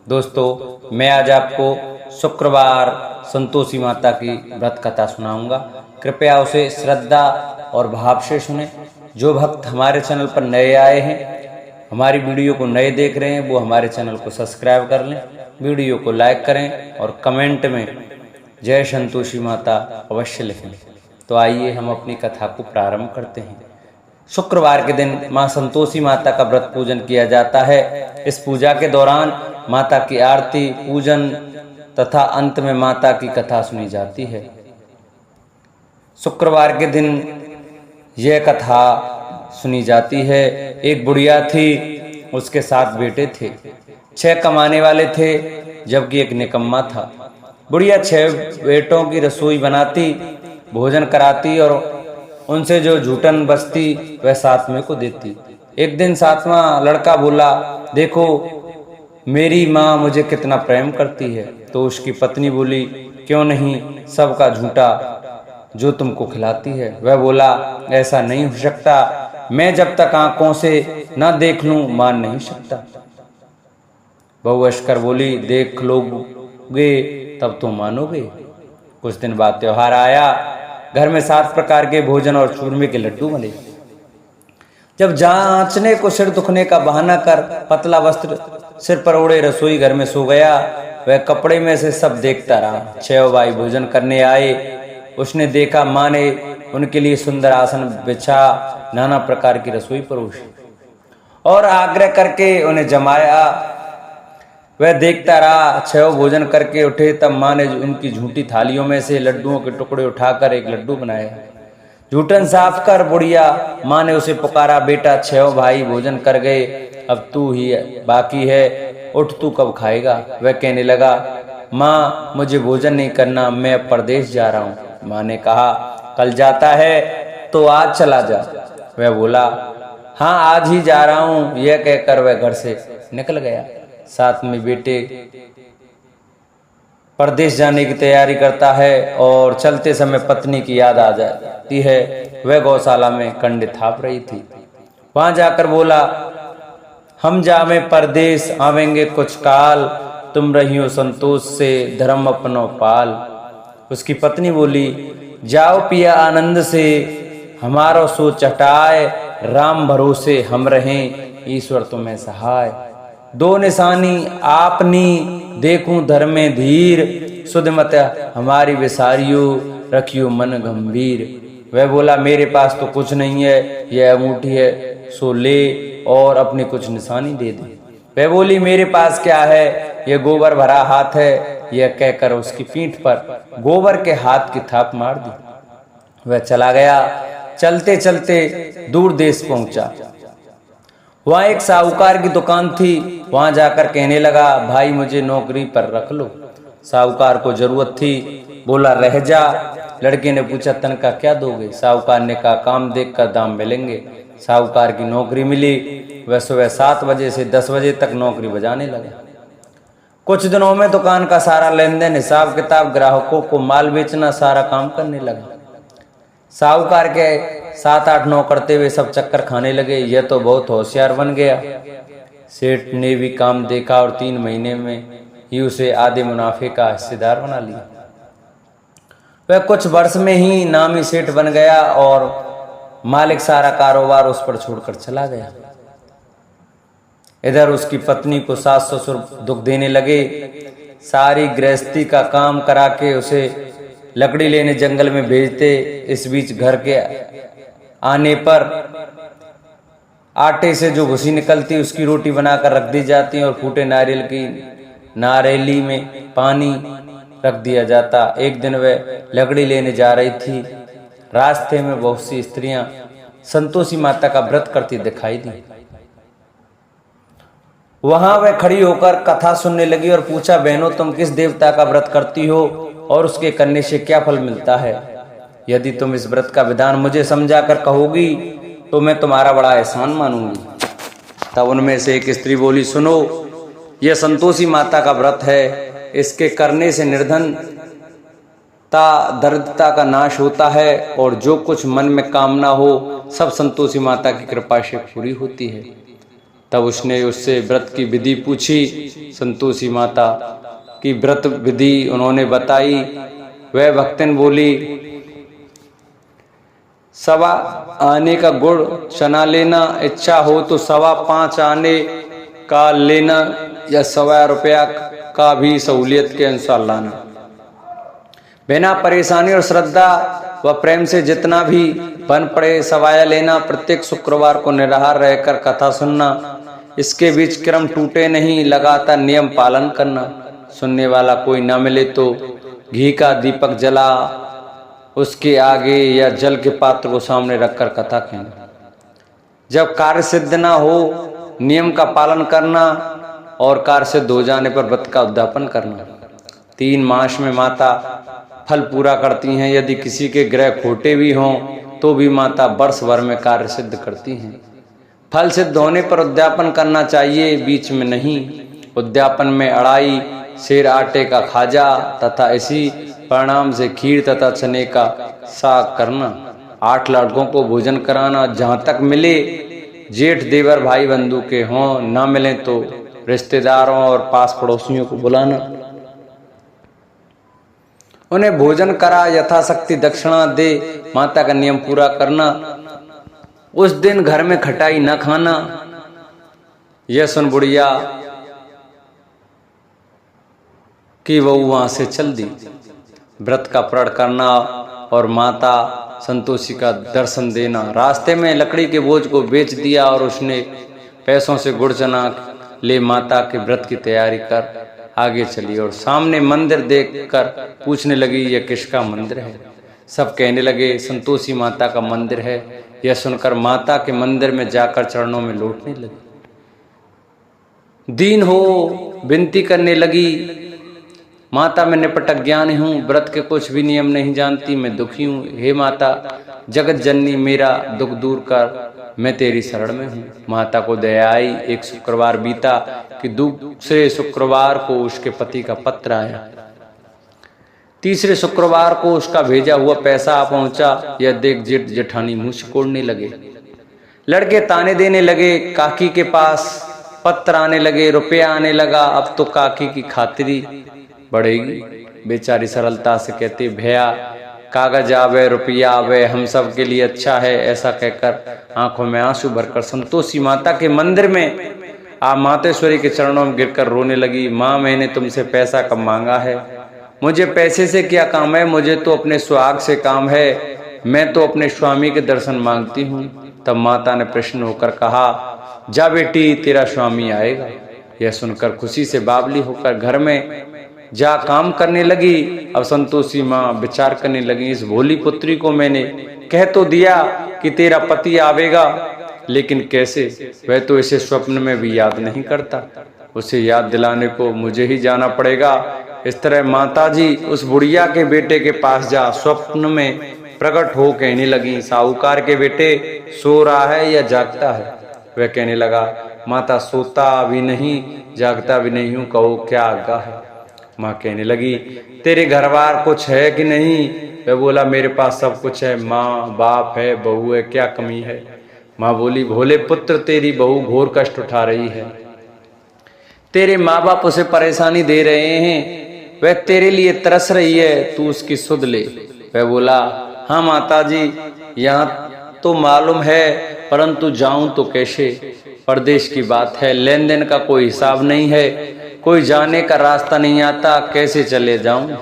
दोस्तों, मैं आज आपको शुक्रवार संतोषी माता की व्रत कथा सुनाऊंगा। कृपया उसे श्रद्धा और भाव से सुने। जो भक्त हमारे चैनल पर नए आए हैं, हमारी वीडियो को नए देख रहे हैं, वो हमारे चैनल को सब्सक्राइब कर लें, वीडियो को लाइक करें और कमेंट में जय संतोषी माता अवश्य लिखें। तो आइए हम अपनी कथा को प्रारंभ करते हैं। शुक्रवार के दिन मां संतोषी माता का व्रत पूजन किया जाता है। इस पूजा के दौरान माता की आरती, पूजन तथा अंत में माता की कथा सुनी जाती है। शुक्रवार के दिन यह कथा सुनी जाती है। एक बुढ़िया थी, उसके 7 बेटे थे। 6 कमाने वाले थे जबकि एक निकम्मा था। बुढ़िया 6 बेटों की रसोई बनाती, भोजन कराती और उनसे जो झूठन बचती वह 7वें को देती। एक दिन 7वां लड़का बोला, देखो मेरी माँ मुझे कितना प्रेम करती है। तो उसकी पत्नी बोली, क्यों नहीं, सबका झूठा जो तुमको खिलाती है। वह बोला, ऐसा नहीं हो सकता, मैं जब तक आंखों से न देख लूं मान नहीं सकता। बहू अश्कर बोली, देख लोगे तब तो मानोगे। कुछ दिन बाद त्योहार आया। घर में 7 प्रकार के भोजन और चूरमे के लड्डू बने। जब जांचने को सिर दुखने का बहाना कर पतला वस्त्र सिर पर ओढ़े रसोई घर में सो गया, वह कपड़े में से सब देखता रहा। 6 भाई भोजन करने आए। उसने देखा माँ ने उनके लिए सुंदर आसन बिछा, नाना प्रकार की रसोई परोसी और आग्रह करके उन्हें जमाया। वह देखता रहा। 6 भोजन करके उठे तब माँ ने उनकी झूठी थालियों में से लड्डुओं के टुकड़े उठाकर एक लड्डू बनाया। झूठन साफ कर बुढ़िया माँ ने उसे पुकारा, बेटा 6 भाई भोजन कर गए, अब तू ही बाकी है, उठ तू कब खाएगा। वह कहने लगा, माँ मुझे भोजन नहीं करना, मैं अब परदेश जा रहा हूँ। माँ ने कहा, कल जाता है तो आज चला जा। वह बोला, हाँ आज ही जा रहा हूँ। यह कहकर वह घर से निकल गया। साथ में बेटे परदेश जाने की तैयारी करता है और चलते समय पत्नी की याद आ जाती है। वह गौशाला में कंडे थाप रही थी। वहां जाकर बोला, हम जावे परदेश आवेंगे कुछ काल, तुम रहियो संतोष से धर्म अपनो पाल। उसकी पत्नी बोली, जाओ पिया आनंद से, हमारो सो चटाए, राम भरोसे हम रहें, ईश्वर तुम्हें सहाय। 2 निशानी आपनी, देखूं धर्मे धीर, सुध मत हमारी विसारियो, रखियो मन गंभीर। वह बोला, मेरे पास तो कुछ नहीं है, यह अंगूठी है, सो ले और अपनी कुछ निशानी दे दे। वह बोली, मेरे पास क्या है, यह गोबर भरा हाथ है। यह कहकर उसकी पीठ पर गोबर के हाथ की थाप मार दी। वह चला गया। चलते चलते दूर देश पहुंचा। वहां एक साहूकार की दुकान थी। वहां जाकर कहने लगा, भाई मुझे नौकरी पर रख लो। साहूकार को जरूरत थी, बोला रह जा। लड़के ने पूछा, तनख्वाह क्या दोगे। साहूकार ने कहा, काम देख कर दाम मिलेंगे। साहूकार की नौकरी मिली। वह सुबह 7 बजे से 10 बजे तक नौकरी बजाने लगा। कुछ दिनों में दुकान का सारा लेन देन, हिसाब किताब, ग्राहकों को माल बेचना, सारा काम करने लगा। साहूकार के 7-8 नौकर करते हुए सब चक्कर खाने लगे। यह तो बहुत होशियार बन गया। सेठ ने भी काम देखा और 3 महीने में ही उसे आधे मुनाफे का हिस्सेदार बना लिया। वह कुछ वर्ष में ही नामी सेठ बन गया और मालिक सारा कारोबार उस पर छोड़कर चला गया। इधर उसकी पत्नी को सास ससुर दुख देने लगे। सारी गृहस्थी का काम करा के उसे लकड़ी लेने जंगल में भेजते। इस बीच घर के आने पर आटे से जो भूसी निकलती उसकी रोटी बनाकर रख दी जाती और फूटे नारियल की नारेली में पानी रख दिया जाता। एक दिन वह लकड़ी लेने जा रही थी। रास्ते में बहुत सी स्त्रियां संतोषी माता का व्रत करती दिखाई दी। वहां वह खड़ी होकर कथा सुनने लगी और पूछा, बहनों तुम किस देवता का व्रत करती हो और उसके करने से क्या फल मिलता है। यदि तुम इस व्रत का विधान मुझे समझा कर कहोगी तो मैं तुम्हारा बड़ा एहसान मानूंगी। तब उनमें से एक स्त्री बोली, सुनो, यह संतोषी माता का व्रत है। इसके करने से निर्धनता, दरिद्रता का नाश होता है और जो कुछ मन में कामना हो सब संतोषी माता की कृपा से पूरी होती है। तब उसने उससे व्रत की विधि पूछी। संतोषी माता की व्रत विधि उन्होंने बताई। वह भक्तन बोली, सवा आने का गुड़ चना लेना, इच्छा हो तो 5.25 आने का लेना या 1.25 रुपया का भी सहूलियत के अनुसार लाना। बिना परेशानी और श्रद्धा व प्रेम से जितना भी बन पड़े सवाया लेना। प्रत्येक शुक्रवार को निराहार रहकर कथा सुनना, इसके बीच क्रम टूटे नहीं, लगातार नियम पालन करना। सुनने वाला कोई न मिले तो घी का दीपक जला उसके आगे या जल के पात्र को सामने रखकर कथा कहना। जब कार्य सिद्ध ना हो नियम का पालन करना और कार्य सिद्ध हो जाने पर व्रत का उद्यापन करना। 3 मास में माता फल पूरा करती हैं। यदि किसी के ग्रह खोटे भी हों तो भी माता वर्ष भर में कार्य सिद्ध करती हैं। फल सिद्ध होने पर उद्यापन करना चाहिए, बीच में नहीं। उद्यापन में अड़ाई, सेर आटे का खाजा तथा इसी परिणाम से खीर तथा चने का साग करना। 8 लड़कों को भोजन कराना। जहां तक मिले जेठ देवर भाई बंधु के हों, न मिले तो रिश्तेदारों और पास पड़ोसियों को बुलाना, उन्हें भोजन करा, यथाशक्ति दक्षिणा दे, माता का नियम पूरा करना। उस दिन घर में खटाई न खाना। यह सुन बुढ़िया कि वह वहां से चल दी। व्रत का प्रण करना और माता संतोषी का दर्शन देना। रास्ते में लकड़ी के बोझ को बेच दिया और उसने पैसों से गुड़ चना ले माता के व्रत की तैयारी कर आगे चली और सामने मंदिर देखकर पूछने लगी, यह किसका मंदिर है? सब कहने लगे, संतोषी माता का मंदिर है। यह सुनकर माता के मंदिर में जाकर चरणों में लौटने लगी। दीन हो विनती करने लगी, माता मैं निपट ज्ञानी हूँ, व्रत के कुछ भी नियम नहीं जानती, मैं दुखी हूँ। हे माता जगत जननी, मेरा दुख दूर कर, मैं तेरी शरण में हूँ। माता को दया आई। एक शुक्रवार बीता कि दूसरे शुक्रवार को उसके पति का पत्र आया। तीसरे शुक्रवार को उसका भेजा हुआ पैसा आ पहुंचा। यह देख जेठ जेठानी मुंह सिकोड़ने लगे। लड़के ताने देने लगे। काकी के पास पत्र आने लगे, रुपया आने लगा। अब तो काकी की खातिरी बढ़ेगी। बेचारी सरलता से कहती, भैया कागज आवे रुपया आवे, हम सब के लिए अच्छा है। ऐसा कहकर आंखों में आंसू भरकर संतोषी माता के मंदिर में मातेश्वरी के चरणों में गिरकर रोने लगी। माँ मैंने तुमसे पैसा कब मांगा है? मुझे पैसे से क्या काम है? मुझे तो अपने सुहाग से काम है। मैं तो अपने स्वामी के दर्शन मांगती हूँ। तब माता ने प्रसन्न होकर कहा, जा बेटी तेरा स्वामी आएगा। यह सुनकर खुशी से बावली होकर घर में जा काम करने लगी। अब संतोषी माँ विचार करने लगी, इस भोली पुत्री को मैंने कह तो दिया कि तेरा पति आवेगा, लेकिन कैसे? वह तो इसे स्वप्न में भी याद नहीं करता। उसे याद दिलाने को मुझे ही जाना पड़ेगा। इस तरह माताजी उस बुढ़िया के बेटे के पास जा स्वप्न में प्रकट हो कहने लगी, साहूकार के बेटे सो रहा है या जागता है? वह कहने लगा, माता सोता भी नहीं जागता भी नहीं हूँ, कहो क्या आज्ञा है? माँ कहने लगी, तेरे घर बार कुछ है कि नहीं? वह बोला, मेरे पास सब कुछ है, माँ बाप है, बहू है, क्या कमी है? माँ बोली, भोले पुत्र तेरी बहू घोर कष्ट उठा रही है। तेरे माँ बाप उसे परेशानी दे रहे हैं, वह तेरे लिए तरस रही है, तू उसकी सुध ले। वह बोला, हाँ माताजी यहाँ तो मालूम है, परंतु जाऊं तो कैसे? परदेश की बात है, लेन देन का कोई हिसाब नहीं है, कोई जाने का रास्ता नहीं आता, कैसे चले जाऊं?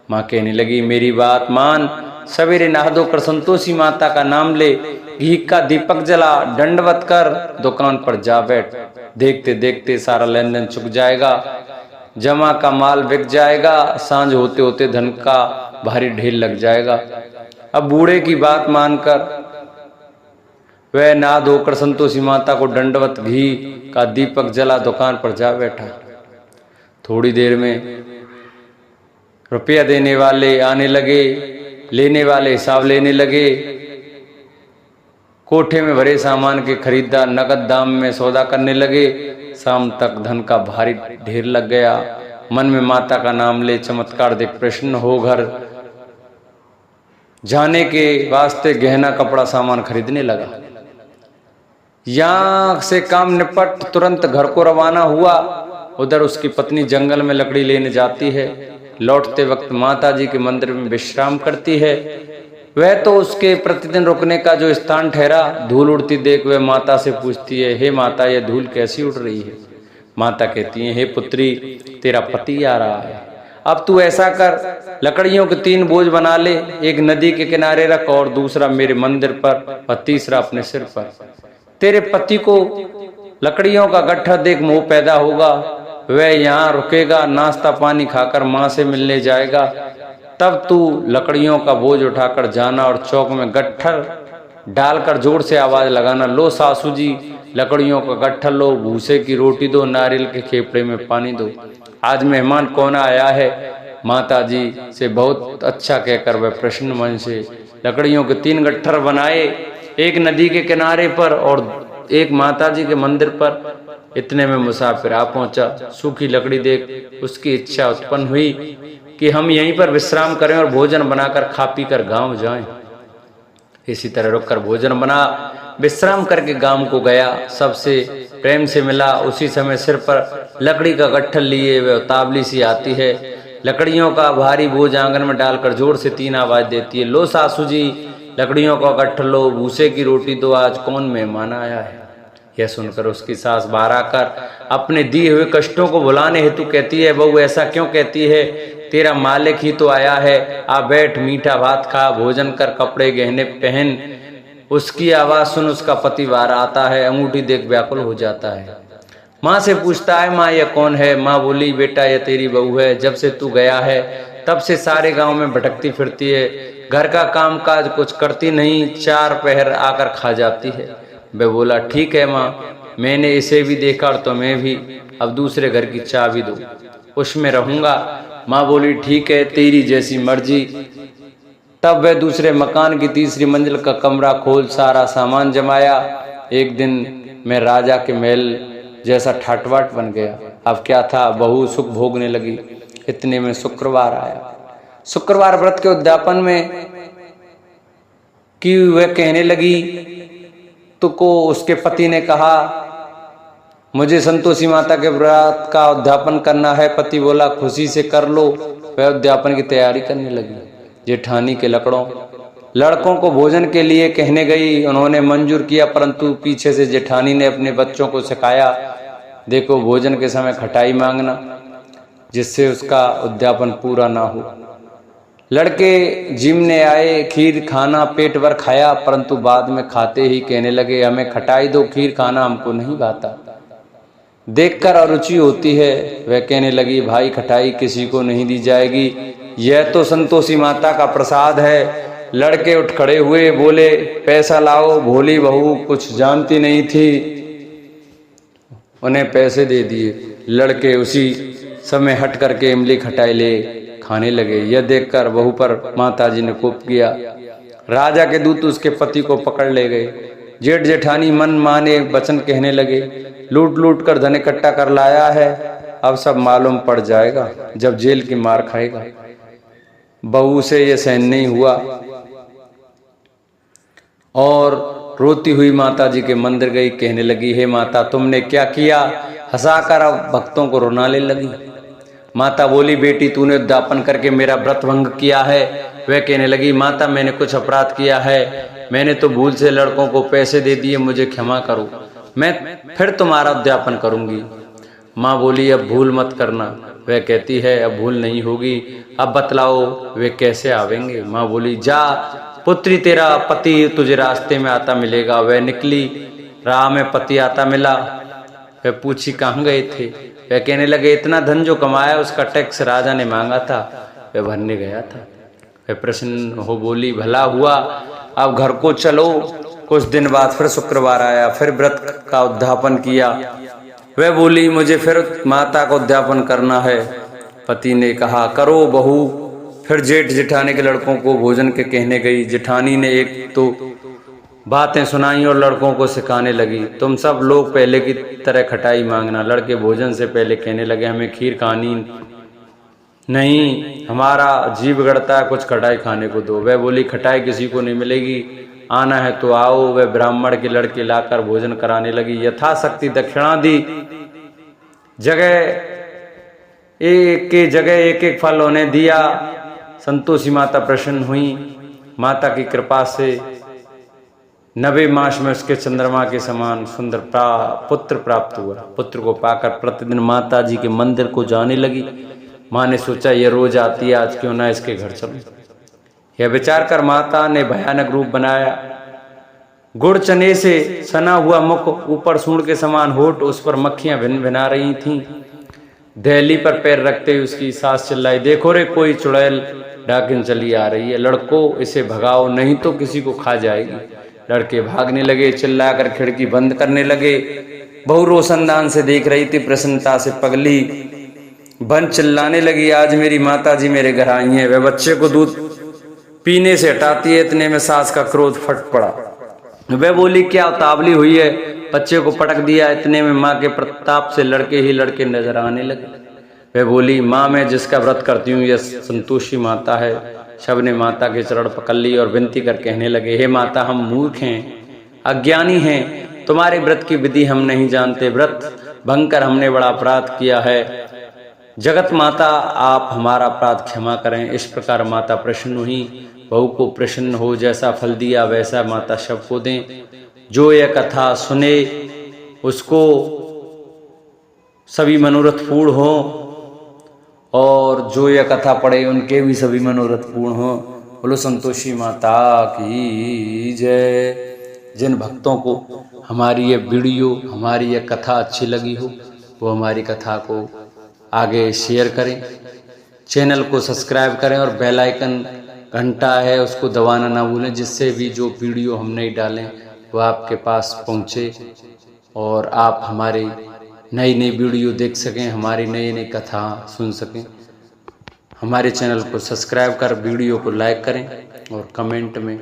माँ कहने लगी, मेरी बात मान, सवेरे नहा धोकर संतोषी माता का नाम ले, घी का दीपक जला, दंडवत कर, दुकान पर जा बैठ। देखते देखते सारा लेन देन चुक जाएगा, जमा का माल बिक जाएगा, सांझ होते होते धन का भारी ढेर लग जाएगा। अब बूढ़े की बात मानकर वह नहा धोकर संतोषी माता को दंडवत घी का दीपक जला दुकान पर जा बैठा। थोड़ी देर में रुपया देने वाले आने लगे, लेने वाले हिसाब लेने लगे। कोठे में भरे सामान के खरीदार नगद दाम में सौदा करने लगे। शाम तक धन का भारी ढेर लग गया। मन में माता का नाम ले चमत्कार देख प्रसन्न हो घर जाने के वास्ते गहना कपड़ा सामान खरीदने लगा। यहाँ से काम निपट तुरंत घर को रवाना हुआ। उधर उसकी पत्नी जंगल में लकड़ी लेने जाती है। लौटते वक्त माता जी के मंदिर में विश्राम करती है। वह तो उसके प्रतिदिन रुकने का जो स्थान ठहरा, धूल उड़ती देख वह माता से पूछती है, हे माता, यह धूल कैसी उड़ रही है? माता कहती है, हे पुत्री, तेरा पति आ रहा है। अब तू ऐसा कर, लकड़ियों के 3 बोझ बना ले, एक नदी के किनारे रख और दूसरा मेरे मंदिर पर और तीसरा अपने सिर पर। तेरे पति को लकड़ियों का गट्ठा देख मोह पैदा होगा, वह यहाँ रुकेगा, नाश्ता पानी खाकर माँ से मिलने जाएगा। तब तू लकड़ियों का बोझ उठाकर जाना और चौक में गट्ठर डालकर जोर से आवाज लगाना, लो सासू जी, लकड़ियों का गट्ठर लो, भूसे की रोटी दो, नारियल के खेपड़े में पानी दो। आज मेहमान कौन आया है? माता जी से बहुत अच्छा कहकर वह प्रसन्न मन से लकड़ियों के 3 गट्ठर बनाए, एक नदी के किनारे पर और एक माता जी के मंदिर पर। इतने में मुसाफिर आ पहुंचा। सूखी लकड़ी देख उसकी इच्छा उत्पन्न हुई कि हम यहीं पर विश्राम करें और भोजन बनाकर खा पी कर गाँव जाएं। इसी तरह रुककर भोजन बना, विश्राम करके गांव को गया, सबसे प्रेम से मिला। उसी समय सिर पर लकड़ी का गट्ठर लिए वह उतावली सी आती है। लकड़ियों का भारी बोझ आंगन में डालकर जोर से 3 आवाज देती है, लो सासू जी, लकड़ियों का गट्ठर लो, भूसे की रोटी दो, आज कौन मेहमान आया है? यह सुनकर उसकी सास बाहर आकर अपने दिए हुए कष्टों को भुलाने हेतु कहती है, बहू ऐसा क्यों कहती है? तेरा मालिक ही तो आया है, आ बैठ, मीठा भात खा, भोजन कर, कपड़े गहने पहन। उसकी आवाज सुन उसका पति बाहर आता है, अंगूठी देख व्याकुल हो जाता है। माँ से पूछता है, माँ यह कौन है? माँ बोली, बेटा यह तेरी बहू है, जब से तू गया है तब से सारे गांव में भटकती फिरती है, घर का काम काज कुछ करती नहीं, 4 पहर आकर खा जाती है। वह बोला, ठीक है माँ, मैंने इसे भी देखा और तुम्हें भी, अब दूसरे घर की चाबी दो, उसमें रहूंगा। माँ बोली, ठीक है, तेरी जैसी मर्जी। तब वह दूसरे मकान की 3री मंजिल का कमरा खोल सारा सामान जमाया। एक दिन मैं राजा के महल जैसा ठाटबाट बन गया। अब क्या था, बहू सुख भोगने लगी। इतने में शुक्रवार आया। शुक्रवार व्रत के उद्यापन में कि वह कहने लगी तो को उसके पति ने कहा, मुझे संतोषी माता के व्रत का उद्यापन करना है। पति बोला, खुशी से कर लो। वह उद्यापन की तैयारी करने लगी। जेठानी के लड़कों को भोजन के लिए कहने गई। उन्होंने मंजूर किया, परंतु पीछे से जेठानी ने अपने बच्चों को सिखाया, देखो भोजन के समय खटाई मांगना, जिससे उसका उद्यापन पूरा ना हो। लड़के जिमने आए, खीर खाना पेट भर खाया, परंतु बाद में खाते ही कहने लगे, हमें खटाई दो, खीर खाना हमको नहीं भाता। देखकर अरुचि होती है। वह कहने लगी, भाई खटाई किसी को नहीं दी जाएगी, यह तो संतोषी माता का प्रसाद है। लड़के उठ खड़े हुए, बोले, पैसा लाओ। भोली बहू कुछ जानती नहीं थी, उन्हें पैसे दे दिए। लड़के उसी समय हट करके इमली खटाई ले खाने लगे। यह देखकर बहू पर माताजी ने कोप किया। राजा के दूत उसके पति को पकड़ ले गए। जेठ जेठानी मन माने वचन कहने लगे, लूट लूट कर धन इकट्ठा कर लाया है, अब सब मालूम पड़ जाएगा जब जेल की मार खाएगा। बहू से यह सहन नहीं हुआ और रोती हुई माता जी के मंदिर गई। कहने लगी, हे माता, तुमने क्या किया? हंसाकर अब भक्तों को रुलाने लगी। माता बोली, बेटी तूने उद्यापन करके मेरा व्रत भंग किया है। वह कहने लगी, माता मैंने कुछ अपराध किया है, मैंने तो भूल से लड़कों को पैसे दे दिए, मुझे क्षमा करो, मैं फिर तुम्हारा उद्यापन करूंगी। माँ बोली, अब भूल मत करना। वह कहती है, अब भूल नहीं होगी, अब बतलाओ वे कैसे आवेंगे। माँ बोली, जा पुत्री, तेरा पति तुझे रास्ते में आता मिलेगा। वह निकली, राह में पति आता मिला। वह पूछी, कहाँ गए थे? वह कहने लगे, इतना धन जो कमाया उसका टैक्स राजा ने मांगा था, वह भरने गया था। वह प्रसन्न हो बोली, भला हुआ, अब घर को चलो। कुछ दिन बाद फिर शुक्रवार आया, फिर व्रत का उद्यापन किया। वह बोली, मुझे फिर माता का उद्यापन करना है। पति ने कहा, करो बहू। फिर जेठ जेठानी के लड़कों को भोजन के कहने गई। जेठानी ने एक तो बातें सुनाई और लड़कों को सिखाने लगी, तुम सब लोग पहले की तरह खटाई मांगना। लड़के भोजन से पहले कहने लगे, हमें खीर खानी नहीं, हमारा जी बिगड़ता है, कुछ खटाई खाने को दो। वह बोली, खटाई किसी को नहीं मिलेगी, आना है तो आओ। वह ब्राह्मण के लड़के लाकर भोजन कराने लगी। यथाशक्ति दक्षिणा दी। एक एक फल उन्हें दिया। संतोषी माता प्रसन्न हुई। माता की कृपा से 90 मास में उसके चंद्रमा के समान सुंदर पुत्र प्राप्त हुआ। पुत्र को पाकर प्रतिदिन माता जी के मंदिर को जाने लगी। माँ ने सोचा ये रोज आती है, आज क्यों ना इसके घर चलूं। यह विचार कर माता ने भयानक रूप बनाया। गुड़ चने से सना हुआ मुख, ऊपर सूंड के समान होठ, उस पर मक्खियां भिन भिना रही थीं। दहली पर पैर रखते हुए उसकी सास चिल्लाई, देखो रे कोई चुड़ैल डाकिन चली आ रही है, लड़को इसे भगाओ नहीं तो किसी को खा जाएगी। लड़के भागने लगे, चिल्लाकर खिड़की बंद करने लगे। बहू रोशनदान से देख रही थी, प्रसन्नता से पगली बन चिल्लाने लगी, आज मेरी माता जी मेरे घर आई हैं। वह बच्चे को दूध पीने से हटाती है, इतने में सास का क्रोध फट पड़ा। वह बोली, क्या उतावली हुई है, बच्चे को पटक दिया। इतने में माँ के प्रताप से लड़के ही लड़के नजर आने लगे। वह बोली, माँ मैं जिसका व्रत करती हूँ यह संतोषी माता है। सब ने माता के चरण पकड़ लिए और विनती कर कहने लगे, हे माता हम मूर्ख हैं, अज्ञानी हैं, तुम्हारे व्रत की विधि हम नहीं जानते, व्रत भंग कर हमने बड़ा अपराध किया है। जगत माता आप हमारा अपराध क्षमा करें। इस प्रकार माता प्रसन्न हुई। बहू को प्रसन्न हो, जैसा फल दिया वैसा माता सबको दें। जो यह कथा सुने उसको सभी मनोरथ पूर्ण हो, और जो यह कथा पढ़े उनके भी सभी मनोरथ पूर्ण हो। बोलो संतोषी माता की जय। जिन भक्तों को हमारी ये वीडियो, हमारी ये कथा अच्छी लगी हो वो हमारी कथा को आगे शेयर करें, चैनल को सब्सक्राइब करें और बेल आइकन घंटा है उसको दबाना ना भूलें, जिससे भी जो वीडियो हम नहीं डालें वो आपके पास पहुंचे और आप हमारी नई नई वीडियो देख सकें, हमारी नई नई कथा सुन सकें। हमारे चैनल को सब्सक्राइब कर वीडियो को लाइक करें और कमेंट में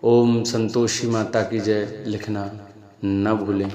ओम संतोषी माता की जय लिखना न भूलें।